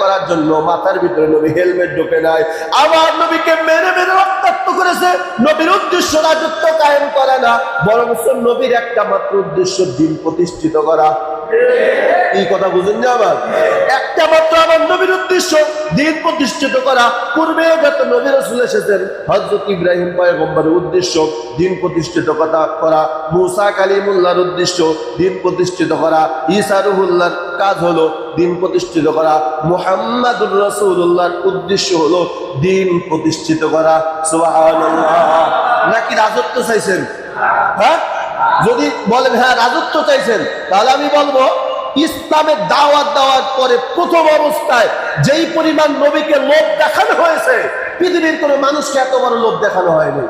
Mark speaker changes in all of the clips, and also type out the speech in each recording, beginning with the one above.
Speaker 1: করার জন্য মাথার ভিতরে নবী হেলমেট ঢোকে নাই, আমার নবীকে মেরে মেরে রক্তাক্ত করেছে। নবীর উদ্দেশ্য রাজত্ব কায়েম করা না, বরং নবীর একটা মাত্র উদ্দেশ্য দিন প্রতিষ্ঠিত করা। এই কথা বুঝেন না? আমার একটা মাত্র আমার নবীর উদ্দেশ্য দিন প্রতিষ্ঠিত করা। পূর্বে যত নবী রাসূল এসেছেন, হযরত ইব্রাহিম পয়গম্বরের উদ্দেশ্য দিন প্রতিষ্ঠিত করা, মুসা কালিমুল্লাহর উদ্দেশ্য দিন প্রতিষ্ঠিত করা, ঈসা রূহুল্লাহর কাজ হলো দিন প্রতিষ্ঠিত করা, মুহাম্মাদুর রাসূলুল্লাহর উদ্দেশ্য হলো দিন প্রতিষ্ঠিত করা। সুবহানাল্লাহ। নাকি রাজত্ব চাইছেন? হ্যাঁ, যদি বলেন হ্যাঁ রাজত্ব চাইছেন, তাহলে আমি বলবো ইসলামের দাওয়াত দেওয়ার পরে প্রথম অবস্থায় যেই পরিমাণ নবীকে লোভ দেখানো হয়েছে, পৃথিবীর কোনো মানুষকে এত বড় লোভ দেখানো হয়নি।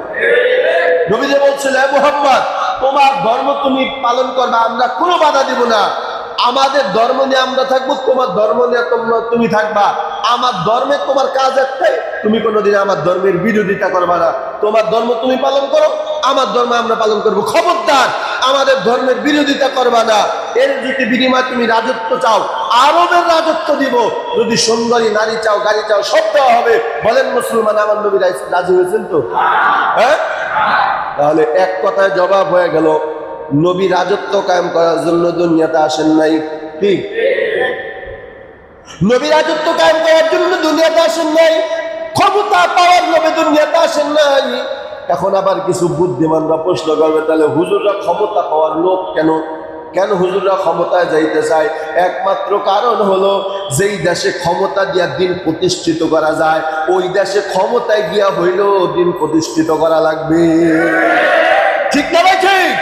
Speaker 1: নবী যে বলছিল, হে মুহাম্মদ, তোমার ধর্ম তুমি পালন করবে, আমরা কোনো বাধা দিব না, আমাদের ধর্ম নিয়ে আমরা থাকবো, তোমার ধর্ম নিয়ে তুমি থাকবা, আমার ধর্মে তোমার কাজ একটাই, তুমি কোনোদিন আমার ধর্মের বিরোধিতা করবা না, তোমার ধর্ম তুমি পালন করো, আমার ধর্ম আমরা পালন করবো, খবরদার আমাদের ধর্মের বিরোধিতা করবা না। এর যদি বিনিময় তুমি রাজত্ব চাও, আরবের রাজত্ব দিব, যদি সুন্দরী নারী চাও, গাড়ি চাও, সব দেওয়া হবে। বলেন মুসলমান, আমার নবী রাজি হয়েছেন তো? হ্যাঁ, তাহলে এক কথায় জবাব হয়ে গেল, নবী রাজত্ব কায়েম করার জন্য দুনিয়াতে আসেন নাই। ঠিক, নবী রাজত্ব কায়েম করার জন্য দুনিয়াতে আসেন নাই, ক্ষমতা পাওয়ার লোভে দুনিয়াতে আসেন নাই। এখন আবার কিছু বুদ্ধিমানরা প্রশ্ন করবে, তাহলে হুজুররা ক্ষমতা পাওয়ার লোভ কেন? কেন হুজুররা ক্ষমতায় যাইতে চায়? একমাত্র কারণ হলো, যেই দেশে ক্ষমতা দিয়া দিন প্রতিষ্ঠিত করা যায়, ওই দেশে ক্ষমতায় গিয়া হইলেও দিন প্রতিষ্ঠিত করা লাগবে। ঠিক না ভাই? ঠিক।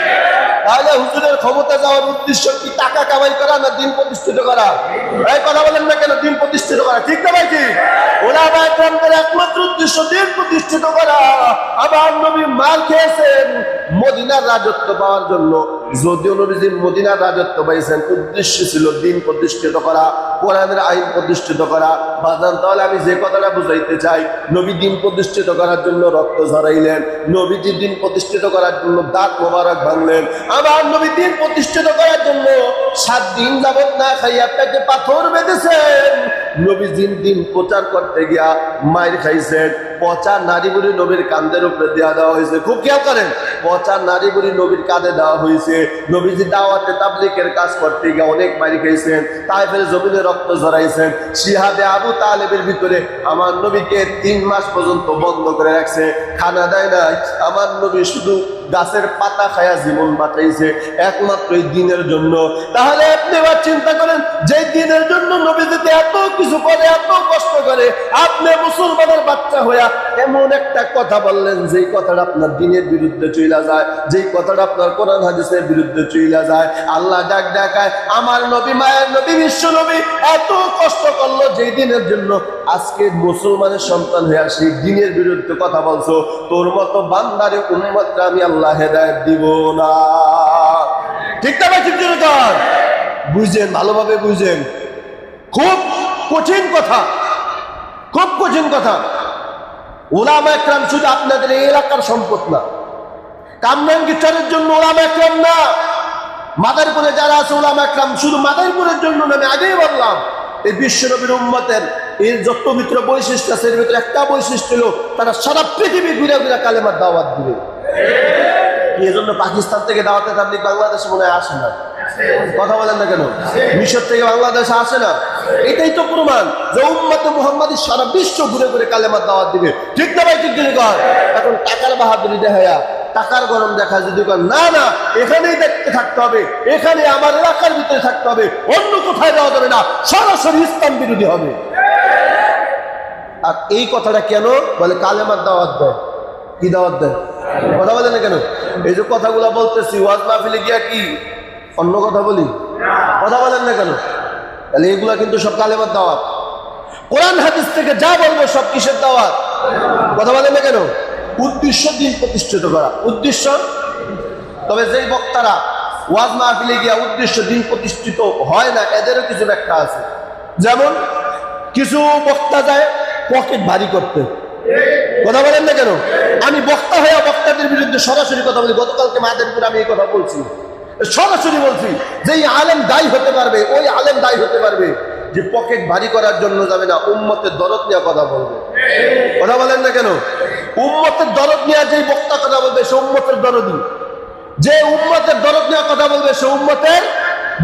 Speaker 1: তাহলে হুজুরের ক্ষমতা যাওয়ার উদ্দেশ্য কি টাকা কামাই করা না দিন প্রতিষ্ঠিত করা? এই কথা বলেন না কেন? দিন প্রতিষ্ঠিত করা। ঠিক না ভাই? ঠিক। ওলামায়ে কেরামদের একমাত্র উদ্দেশ্য দিন প্রতিষ্ঠিত করা। আবার নবী মার খেয়েছেন মদিনার রাজত্ব পাওয়ার জন্য, যদিও নবীজি মদিনার রাজত্ব পাইছেন, উদ্দেশ্য ছিল দিন প্রতিষ্ঠিত করা, কোরআনের আইন প্রতিষ্ঠিত করা। বাজান, তাহলে আমি যে কথাটা বুঝাইতে চাই, নবী দিন প্রতিষ্ঠিত করার জন্য রক্ত ঝরাইলেন, নবীজি দিন প্রতিষ্ঠিত করার জন্য দাঁত মোবারক ভাঙলেন, আবার নবী দিন প্রতিষ্ঠিত করার জন্য 7 দিন যাবত না খাইয়া পেটে পাথর বেঁধেছেন। নবীজি দিন প্রচার করতে গিয়া মাইর খাইছেন, পচা নারী বুড়ি নবীর কাঁধের উপরে দেওয়া হয়েছে। খুব খেয়াল করেন, পচা নারী বুড়ি নবীর কাঁধে দেওয়া হয়েছে। নবীজি দাওয়াতে তাবলীগের কাজ করতে গিয়ে অনেক মাইর খাইছেন, তাইফের জমিনে রক্ত ঝরাইছেন। জিহাদে আবু তালেবের ভিতরে আমার নবীকে 3 মাস পর্যন্ত বন্ধ করে রাখছে, খানা দেয় নাই। আমার নবী শুধু গাছের পাতা খায়া জীবন বাঁচাইছে, একমাত্র এই দিনের জন্য। তাহলে আপনি এবার চিন্তা করেন, যে দিনের জন্য নবী যদি এত কিছু করে, এত কষ্ট করে, আপনি মুসলমানের বাচ্চা হইয়া এমন একটা কথা বললেন, যেই কথাটা আপনার দিনের বিরুদ্ধে চইলা যায়, যেই কথাটা আপনার কোরআন হাদিসের বিরুদ্ধে চইলা যায়। আল্লাহ ডাক ডাকায়, আমার নবী, মায়ের নবী, বিশ্ব নবী এত কষ্ট করলো যেই দিনের জন্য, আজকে মুসলমানের সন্তান হয়ে সেই দিনের বিরুদ্ধে কথা বলছো, তোর মতো বান্দারে উম্মতরা আমি আল্লাহ হেদায়েত দিব না। ঠিক না ভাই? ঠিক না? বুঝেন, ভালোভাবে বুঝেন, খুব কঠিন কথা, খুব কঠিন কথা। উলামায়ে কেরাম শুধু আপনাদের এই এলাকার সম্পদ না, কামরাঙ্গীরচরের জন্য উলামায়ে কেরাম না, মাদারীপুরে যারা আছে উলামায়ে কেরাম শুধু মাদারীপুরের জন্য না। আমি আগেই বললাম, এই বিশ্বনবীর উম্মতের এর যত মিত্র বৈশিষ্ট্য আছে, এর ভিতরে একটা বৈশিষ্ট্য হলো তারা সারা পৃথিবী ঘুরে ঘুরে কালেমার দাওয়াত দিবে। এই জন্য পাকিস্তান থেকে দাওয়াতে তাবলীগ বাংলাদেশে মনে হয় আসে না। কথা বলেন না কেন? মিশর থেকে বাংলাদেশে আসে না। এটাই তো প্রমাণ যে উম্মতে মুহাম্মাদী সারা বিশ্ব ঘুরে ঘুরে কালেমার দাওয়াত দিবে। ঠিক না ভাই? ঠিক না? এখন টাকার বাহাদুরি দেখায়া, টাকার গরম দেখা যদি না না, এখানেই দেখতে থাকতে হবে, এখানে আমার এলাকার ভিতরে থাকতে হবে, অন্য কোথায় যাওয়া যাবে না, সরাসরি ইসলাম বিরোধী হবে। আর এই কথাটা কেন বলে? কালেমার দাওয়াত দেয়। কি দাওয়াত দেয়? কথা বলে না কেন? এই যে কথাগুলো বলতেছি, ওয়াজ মাহফিলে গিয়া কি অন্য কথা বলি? কথা বলেন না কেন? তাহলে এগুলা কিন্তু সব কালেমার দাওয়াত। কোরআন হাদিস থেকে যা বলবো সব কিসের দাওয়াত? কথা বলেন না কেন? উদ্দেশ্য দিন প্রতিষ্ঠিত করা, উদ্দেশ্য। তবে যেই বক্তারা ওয়াজ মাহফিলে গিয়া উদ্দেশ্য দিন প্রতিষ্ঠিত হয় না, এদেরও কিছু ব্যাখ্যা আছে। যেমন কিছু বক্তা যায় পকেট ভারী করতে। কথা বলেন না কেন? আমি বক্তা হয়ে বক্তাদের বিরুদ্ধে সরাসরি কথা বলি। গতকালকে মাদারীপুরে আমি এই কথা বলছি, সরাসরি বলছি যে এই আলেম দায়ী হতে পারবে, ওই আলেম দায়ী হতে পারবে। যে পকেট ভারী করার জন্য যাবে না, উম্মতের দরদ নিয়ে কথা বলবে। কথা বলেন না কেন? উম্মতের দরদ নিয়ে যে বক্তা কথা বলবে সে উম্মতের দরদি, যে উম্মতের দরদ নিয়ে কথা বলবে সে উম্মতের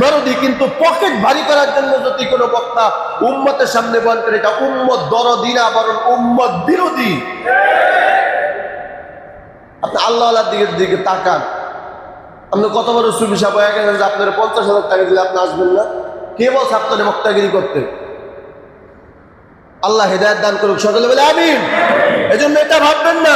Speaker 1: দরদি। কিন্তু পকেট ভারী করার জন্য যদি কোনো বক্তা উম্মতের সামনে বয়ান করে, এটা উম্মত দরদি না, বরং উম্মত বিরোধী। আপনি আল্লাহর দিকে তাকান। আপনি কত বড় সুফি সাহেব হয়ে গেছেন যে আপনার 50,000 টাকা দিলে আপনি আসবেন না? কে বলছে আপনার বক্তাগিরি করতে? আল্লাহ হেদায়েত দান করুক, সকলে বলে আমিন। এজন্য এটা ভাববেন না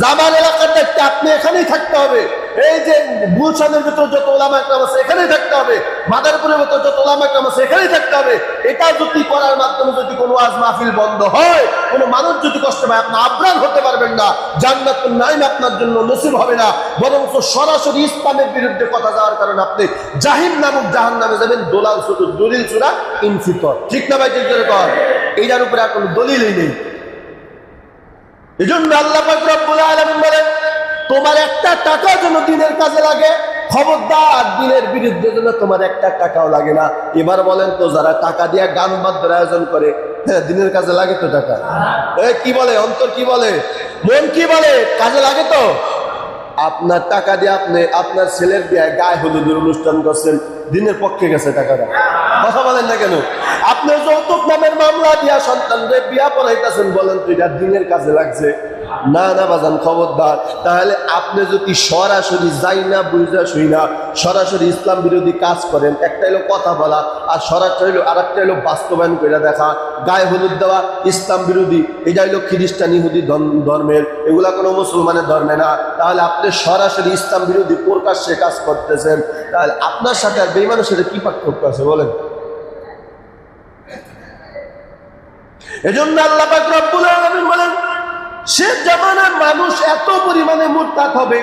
Speaker 1: জামান এলাকার দায়িত্বে আপনি এখানেই থাকতে হবে। এই যে গুলশানের ভিতরে যত ওলামা একরাম আছে এখানেই থাকতে হবে, মাদারপুরের ভিতরে যত ওলামা একরাম আছে এখানেই থাকতে হবে। এটা যদি করার মাধ্যমে যদি কোনো ওয়াজ মাহফিল বন্ধ হয়, কোনো মানুষ যদি কষ্ট পায়, আপনি আবরার হতে পারবেন না, জান্নাতুন নাঈম আপনার জন্য নসিব হবে না, বরং সরাসরি ইসলামের বিরুদ্ধে কথা যাওয়ার কারণে আপনি জাহিম নামক জাহান্নামে যাবেন। দলিল সূরা ইনফিতর, ঠিক না ভাই? ঠিক করে কর, এইটার উপরে আর কোনো দলিলই নেই। এজন্য আল্লাহ পাক রব্বুল আলামিন বলেন, তোমার একটা টাকা যেন দিনের কাজে লাগে, খবরদার দিনের বিরুদ্ধে যেন তোমার একটা টাকাও লাগে না। এবার বলেন তো, যারা টাকা দিয়ে গান বাদ্যের আয়োজন করে, হ্যাঁ দিনের কাজে লাগে তো টাকা? কি বলে অন্তর, কি বলে মন, কি বলে কাজে লাগে তো? আপনার টাকা দিয়ে আপনি আপনার ছেলের বিয়ে গায়ে হলুদের অনুষ্ঠান করছেন, দিনের পক্ষে গেছে টাকাটা। কথা বলেন না কেন? আপনি যৌতুক নামের মামলা দিয়া সন্তানদের বিয়া পড়াইতেছেন, বলেন তো এটা দিনের কাজে লাগছে? না না বাজান, খবরদার। তাহলে আপনি যদি সরাসরি যাই না বুঝা শুই না সরাসরি ইসলাম বিরোধী কাজ করেন, একটা হলো কথা বলা আর সরাসরি হলো আর একটা হলো বাস্তবায়ন করে দেখা। গায়ে হলুদ দেওয়া ইসলাম বিরোধী, এটা হলো খ্রিস্টান ইহুদি ধর্মের, এগুলা কোনো মুসলমানের ধর্মে না। তাহলে আপনি সরাসরি ইসলাম বিরোধী প্রকাশ্যে কাজ করতেছেন, তাহলে আপনার সাথে আর বেঈমানের সাথে কি পার্থক্য আছে বলেন? এজন্য আল্লাহ পাক রব্বুল আলামিন বলেন, সে জামানার মানুষ এত পরিমাণে মুরতাদ হবে।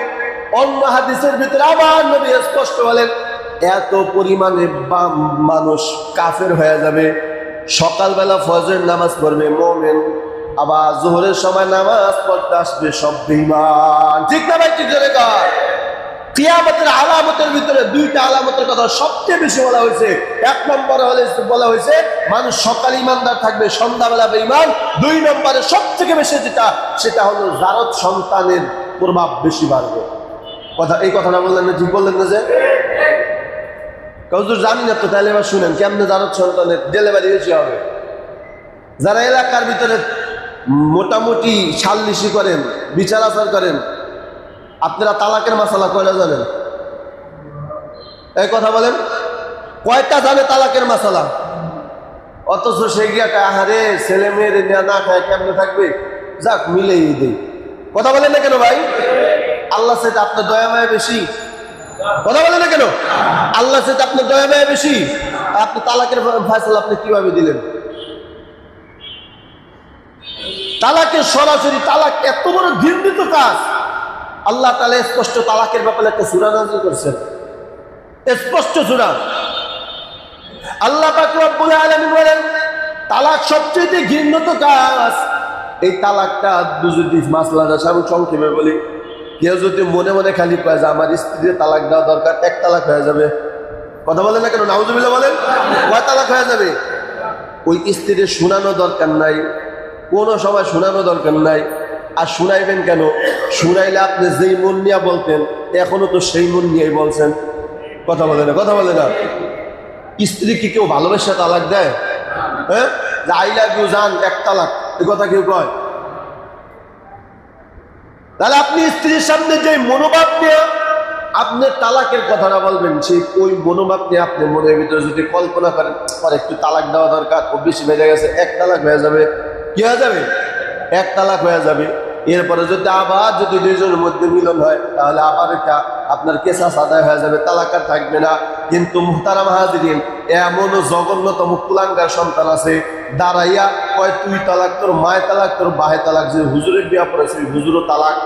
Speaker 1: অন্য হাদিসের ভিতরে আবার নবী স্পষ্ট বলেন, এত পরিমাণে মানুষ কাফের হয়ে যাবে। সকালবেলা ফজরের নামাজ পড়বে মুমিন, আবার যোহরের সময় নামাজ পড়তে আসবে সব বেঈমান। ঠিক না ভাই? ঠিক করে কর। কিয়ামতের আলামতের ভিতরে দুইটা আলামতের কথা সবচেয়ে বেশি বলা হয়েছে। এক নম্বরে বলা হয়েছে মানুষ সকালে ইমানদার থাকবে, সন্ধ্যাবেলা বেঈমান। দুই নম্বরে সবথেকে বেশি যেটা, সেটা হলো জারদ সন্তানের প্রভাব বেশি বাড়বে। এই কথাটা বললেন না? ঠিক বললেন না? যে হুজুর জানি না তো, তাহলে এবার শুনেন কেমনে জারদ সন্তানের ডেলিভারি বেশি হবে। যারা এলাকার ভিতরে মোটামুটি সালিশি করেন, বিচার আচার করেন, আপনারা তালাকের মাসালা কয়টা জানেন? এই কথা বলেন, কয়টা জানে তালাকের মাসালা? অথচ সে গিয়া আহারে ছেলে মেয়ের না খায় কেমনে থাকবে, যাক মিলেই দেই। কথা বলেন না কেন ভাই? আল্লাহ সাথে আপনার দয়া মায়া বেশি। কথা বলেন না কেন? আল্লাহ সাথে আপনার দয়া মায়া বেশি। আপনি তালাকের ফয়সালা আপনি কিভাবে দিলেন? তালাকের সরাসরি তালাক এত বড় ঘৃণিত কাজ। আল্লাহ তাআলা স্পষ্ট তালাকের ব্যাপারে একটা সূরা নাযিল করেছেন, স্পষ্ট সূরা। আল্লাহ পাক রব্বুল আলামিন বলেন, তালাক সবচেয়ে ঘৃণিত কাজ। এই তালাকটা যদি মাসলাটা সংক্ষেপে বলি, কেউ যদি মনে মনে খালি পায় যে আমার স্ত্রীর তালাক দেওয়া দরকার, এক তালাক হয়ে যাবে। কথা বলেন না কেন? নাউজুবিল্লাহ বলেন। কয় তালাক হয়ে যাবে? ওই স্ত্রীর শোনানো দরকার নাই, কোনো সময় শোনানো দরকার নাই। আর শুনাইবেন কেন? শুনাইলে আপনি যেই মন নিয়ে বলতেন এখনো তো সেই মন নিয়েই বলছেন। কথা বলে না? কথা বলে না? স্ত্রী কি কেউ ভালোবাসা তালাক দেয়? হ্যাঁ, আই লাভ ইউ জান, এক তালাক, এই কথা কেউ কয়? তাহলে আপনি স্ত্রীর সামনে যে মনোভাব নিয়ে আপনি তালাকের কথাটা বলবেন, সেই ওই মনোভাব নিয়ে আপনি মনের ভিতরে যদি কল্পনা করেন একটু তালাক দেওয়া দরকার, ও বেশি বেড়ে গেছে, এক তালাক হয়ে যাবে। কি হয়ে যাবে? এক তালাক হয়ে যাবে। এরপরে যদি আবার যদি দুইজনের মধ্যে মিলন হয়, তাহলে আবার এটা আপনার কেসাস আদায় হয়ে যাবে, তালাক আর থাকবে না। কিন্তু মুহতারাম হাজিরিন, এমনও জঘন্যতম কুলাঙ্গার সন্তান আছে, দাঁড়াইয়া কয় তুই তালাক, তোর মায় তালাক, তোর বাহে তালাক, যে হুজুরের বিয়া পড়েছে হুজুরও তালাক।